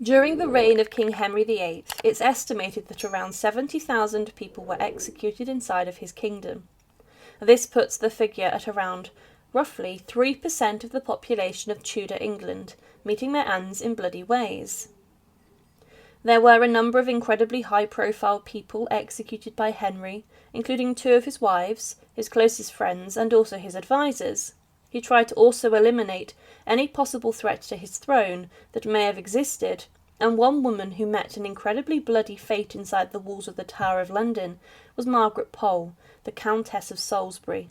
During the reign of King Henry VIII, it's estimated that around 70,000 people were executed inside of his kingdom. This puts the figure at around roughly 3% of the population of Tudor England, meeting their ends in bloody ways. There were a number of incredibly high-profile people executed by Henry, including 2 of his wives, his closest friends, and also his advisors. He tried to also eliminate any possible threat to his throne that may have existed, and one woman who met an incredibly bloody fate inside the walls of the Tower of London was Margaret Pole, the Countess of Salisbury.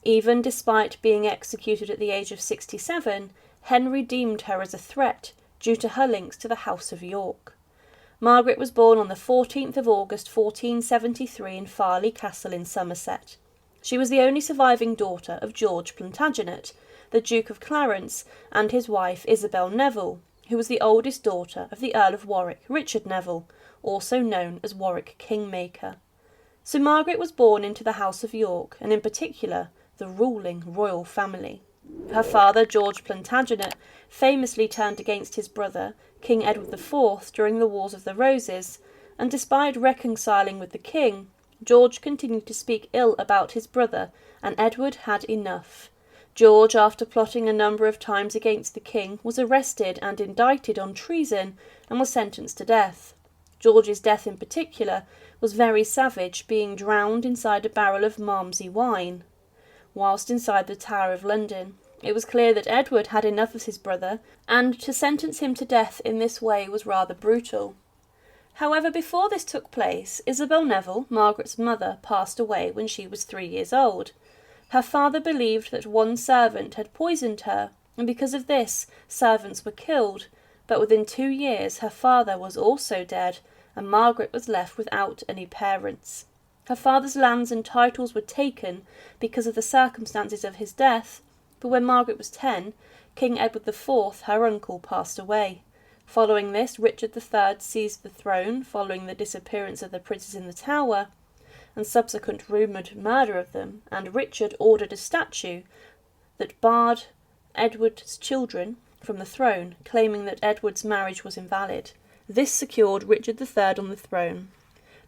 Even despite being executed at the age of 67, Henry deemed her as a threat due to her links to the House of York. Margaret was born on the 14th of August 1473 in Farleigh Castle in Somerset. She was the only surviving daughter of George Plantagenet, the Duke of Clarence, and his wife Isabel Neville, who was the oldest daughter of the Earl of Warwick, Richard Neville, also known as Warwick Kingmaker. So Margaret was born into the House of York, and in particular, the ruling royal family. Her father, George Plantagenet, famously turned against his brother, King Edward IV, during the Wars of the Roses, and despite reconciling with the king, George continued to speak ill about his brother, and Edward had enough. George, after plotting a number of times against the king, was arrested and indicted on treason and was sentenced to death. George's death in particular was very savage, being drowned inside a barrel of Malmsey wine. Whilst inside the Tower of London, it was clear that Edward had enough of his brother, and to sentence him to death in this way was rather brutal. However, before this took place, Isabel Neville, Margaret's mother, passed away when she was 3 years old. Her father believed that one servant had poisoned her, and because of this, servants were killed, but within 2 years her father was also dead, and Margaret was left without any parents. Her father's lands and titles were taken because of the circumstances of his death, but when Margaret was 10, King Edward IV, her uncle, passed away. Following this, Richard III seized the throne following the disappearance of the princes in the Tower and subsequent rumoured murder of them, and Richard ordered a statue that barred Edward's children from the throne, claiming that Edward's marriage was invalid. This secured Richard III on the throne,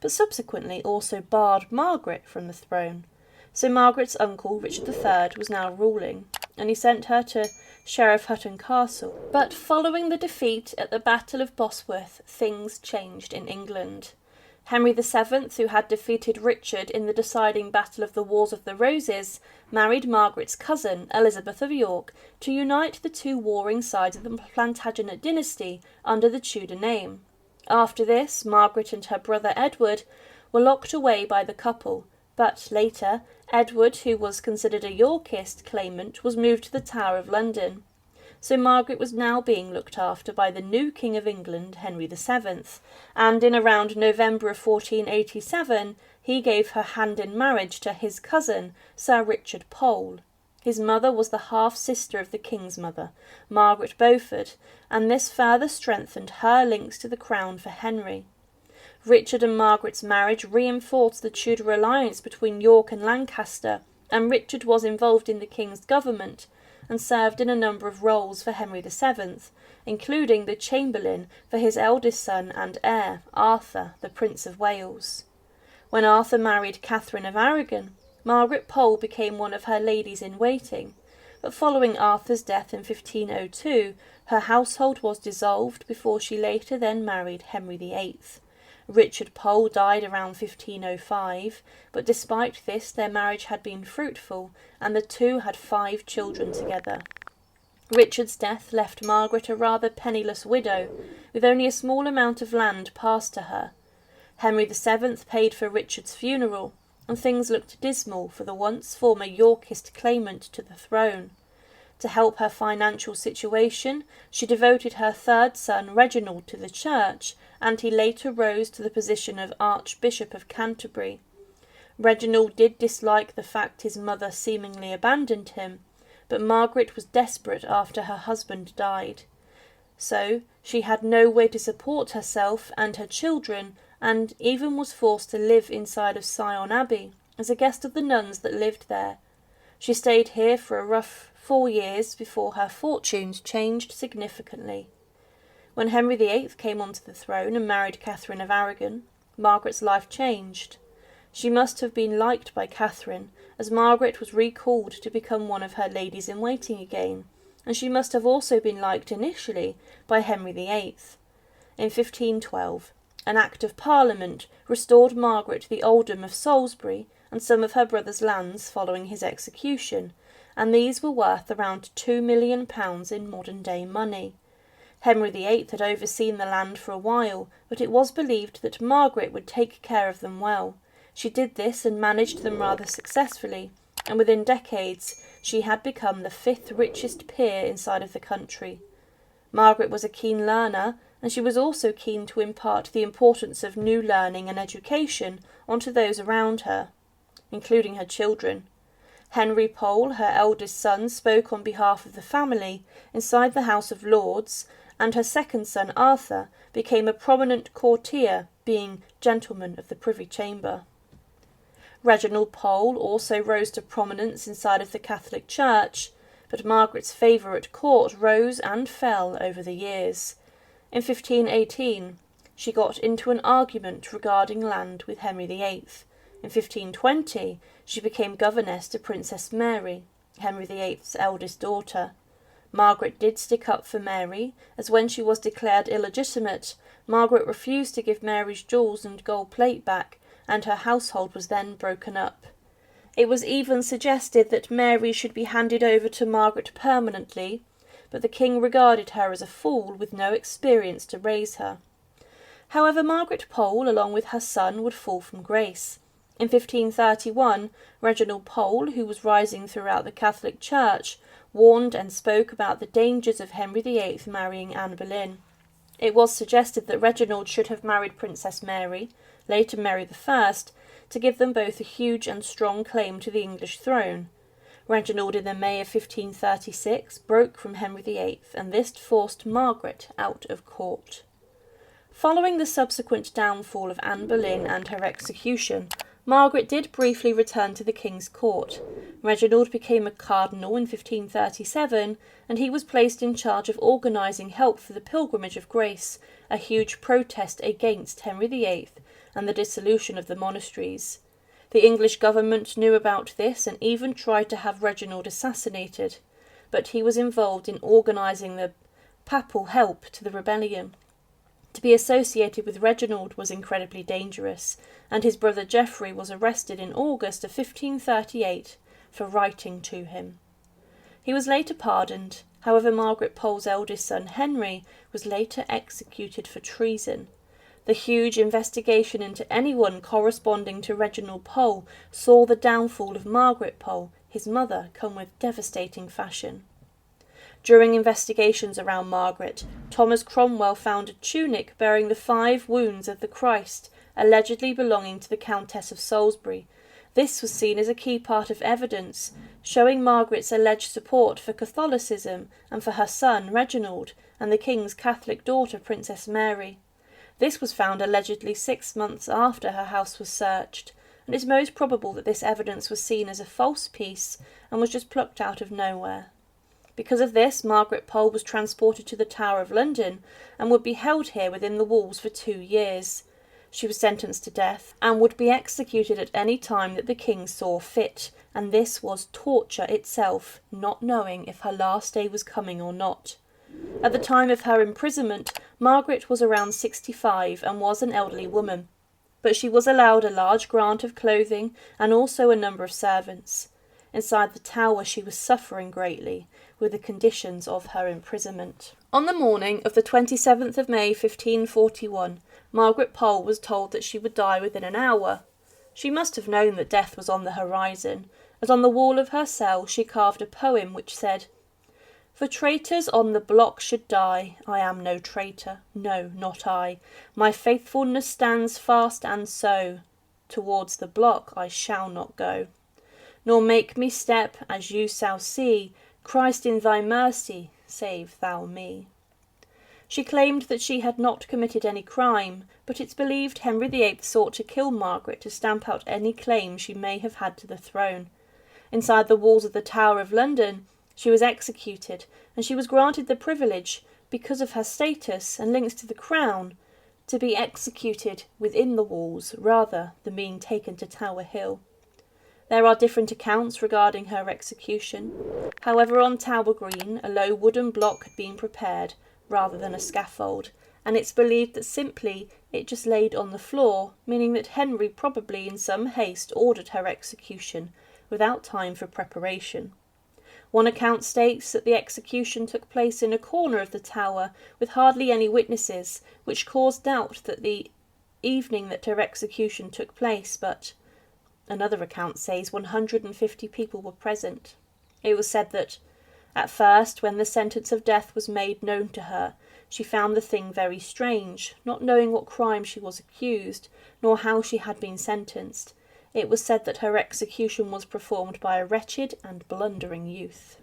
but subsequently also barred Margaret from the throne. So Margaret's uncle, Richard III, was now ruling, and he sent her to Sheriff Hutton Castle. But following the defeat at the Battle of Bosworth, things changed in England. Henry VII, who had defeated Richard in the deciding Battle of the Wars of the Roses, married Margaret's cousin, Elizabeth of York, to unite the 2 warring sides of the Plantagenet dynasty under the Tudor name. After this, Margaret and her brother Edward were locked away by the couple, but later, Edward, who was considered a Yorkist claimant, was moved to the Tower of London. So Margaret was now being looked after by the new King of England, Henry VII, and in around November of 1487 he gave her hand in marriage to his cousin, Sir Richard Pole. His mother was the half-sister of the king's mother, Margaret Beaufort, and this further strengthened her links to the crown for Henry. Richard and Margaret's marriage reinforced the Tudor alliance between York and Lancaster, and Richard was involved in the king's government and served in a number of roles for Henry VII, including the Chamberlain for his eldest son and heir, Arthur, the Prince of Wales. When Arthur married Catherine of Aragon, Margaret Pole became one of her ladies-in-waiting, but following Arthur's death in 1502, her household was dissolved before she later then married Henry VIII. Richard Pole died around 1505, but despite this their marriage had been fruitful, and the 2 had 5 children together. Richard's death left Margaret a rather penniless widow, with only a small amount of land passed to her. Henry VII paid for Richard's funeral, and things looked dismal for the once former Yorkist claimant to the throne. To help her financial situation, she devoted her 3rd son Reginald to the church, and he later rose to the position of Archbishop of Canterbury. Reginald did dislike the fact his mother seemingly abandoned him, but Margaret was desperate after her husband died. So she had no way to support herself and her children, and even was forced to live inside of Sion Abbey as a guest of the nuns that lived there. She stayed here for a rough 4 years before her fortunes changed significantly. When Henry VIII came onto the throne and married Catherine of Aragon, Margaret's life changed. She must have been liked by Catherine, as Margaret was recalled to become one of her ladies-in-waiting again, and she must have also been liked initially by Henry VIII. In 1512, an Act of Parliament restored Margaret the earldom of Salisbury and some of her brother's lands following his execution, and these were worth around £2 million in modern-day money. Henry VIII had overseen the land for a while, but it was believed that Margaret would take care of them well. She did this and managed them rather successfully, and within decades she had become the 5th richest peer inside of the country. Margaret was a keen learner, and she was also keen to impart the importance of new learning and education onto those around her, including her children. Henry Pole, her eldest son, spoke on behalf of the family inside the House of Lords, and her second son, Arthur, became a prominent courtier, being Gentleman of the Privy Chamber. Reginald Pole also rose to prominence inside of the Catholic Church, but Margaret's favour at court rose and fell over the years. In 1518, she got into an argument regarding land with Henry VIII. In 1520, she became governess to Princess Mary, Henry VIII's eldest daughter. Margaret did stick up for Mary, as when she was declared illegitimate, Margaret refused to give Mary's jewels and gold plate back, and her household was then broken up. It was even suggested that Mary should be handed over to Margaret permanently, but the king regarded her as a fool with no experience to raise her. However, Margaret Pole, along with her son, would fall from grace. In 1531, Reginald Pole, who was rising throughout the Catholic Church, warned and spoke about the dangers of Henry VIII marrying Anne Boleyn. It was suggested that Reginald should have married Princess Mary, later Mary I, to give them both a huge and strong claim to the English throne. Reginald, in the May of 1536, broke from Henry VIII, and this forced Margaret out of court. Following the subsequent downfall of Anne Boleyn and her execution, Margaret did briefly return to the king's court. Reginald became a cardinal in 1537, and he was placed in charge of organising help for the Pilgrimage of Grace, a huge protest against Henry VIII and the dissolution of the monasteries. The English government knew about this and even tried to have Reginald assassinated, but he was involved in organising the papal help to the rebellion. To be associated with Reginald was incredibly dangerous, and his brother Geoffrey was arrested in August of 1538 for writing to him. He was later pardoned. However, Margaret Pole's eldest son Henry was later executed for treason. The huge investigation into anyone corresponding to Reginald Pole saw the downfall of Margaret Pole, his mother, come with devastating fashion. During investigations around Margaret, Thomas Cromwell found a tunic bearing the 5 wounds of the Christ, allegedly belonging to the Countess of Salisbury. This was seen as a key part of evidence, showing Margaret's alleged support for Catholicism and for her son Reginald and the king's Catholic daughter Princess Mary. This was found allegedly 6 months after her house was searched, and it is most probable that this evidence was seen as a false piece and was just plucked out of nowhere. Because of this, Margaret Pole was transported to the Tower of London and would be held here within the walls for 2 years. She was sentenced to death and would be executed at any time that the king saw fit, and this was torture itself, not knowing if her last day was coming or not. At the time of her imprisonment, Margaret was around 65 and was an elderly woman, but she was allowed a large grant of clothing and also a number of servants. Inside the tower she was suffering greatly with the conditions of her imprisonment. On the morning of the 27th of May 1541, Margaret Pole was told that she would die within an hour. She must have known that death was on the horizon, as on the wall of her cell she carved a poem which said, "For traitors on the block should die, I am no traitor, no, not I. My faithfulness stands fast, and so towards the block I shall not go. Nor make me step, as you shall see, Christ, in thy mercy, save thou me." She claimed that she had not committed any crime, but it's believed Henry VIII sought to kill Margaret to stamp out any claim she may have had to the throne. Inside the walls of the Tower of London, she was executed, and she was granted the privilege because of her status and links to the crown, to be executed within the walls rather than being taken to Tower Hill. There are different accounts regarding her execution. However, on Tower Green, a low wooden block had been prepared rather than a scaffold, and it's believed that simply it just laid on the floor, meaning that Henry probably in some haste ordered her execution without time for preparation. One account states that the execution took place in a corner of the tower with hardly any witnesses, which caused doubt that the evening that her execution took place, but another account says 150 people were present. It was said that, at first, when the sentence of death was made known to her, she found the thing very strange, not knowing what crime she was accused, nor how she had been sentenced. It was said that her execution was performed by a wretched and blundering youth.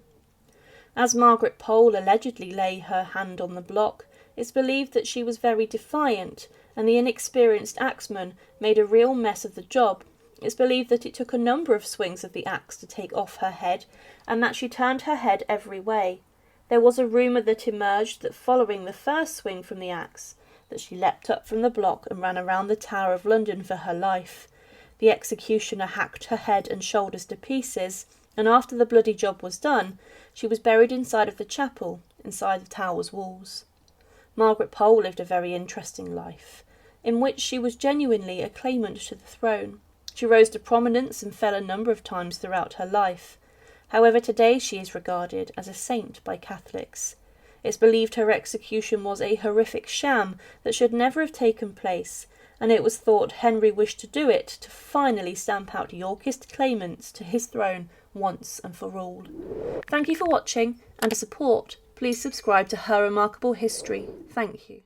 As Margaret Pole allegedly lay her hand on the block, it's believed that she was very defiant, and the inexperienced axeman made a real mess of the job. It's believed that it took a number of swings of the axe to take off her head, and that she turned her head every way. There was a rumour that emerged that following the first swing from the axe, that she leapt up from the block and ran around the Tower of London for her life. The executioner hacked her head and shoulders to pieces, and after the bloody job was done, she was buried inside of the chapel, inside the tower's walls. Margaret Pole lived a very interesting life, in which she was genuinely a claimant to the throne. She rose to prominence and fell a number of times throughout her life. However, today she is regarded as a saint by Catholics. It's believed her execution was a horrific sham that should never have taken place, and it was thought Henry wished to do it to finally stamp out Yorkist claimants to his throne once and for all. Thank you for watching, and to support, please subscribe to Her Remarkable History. Thank you.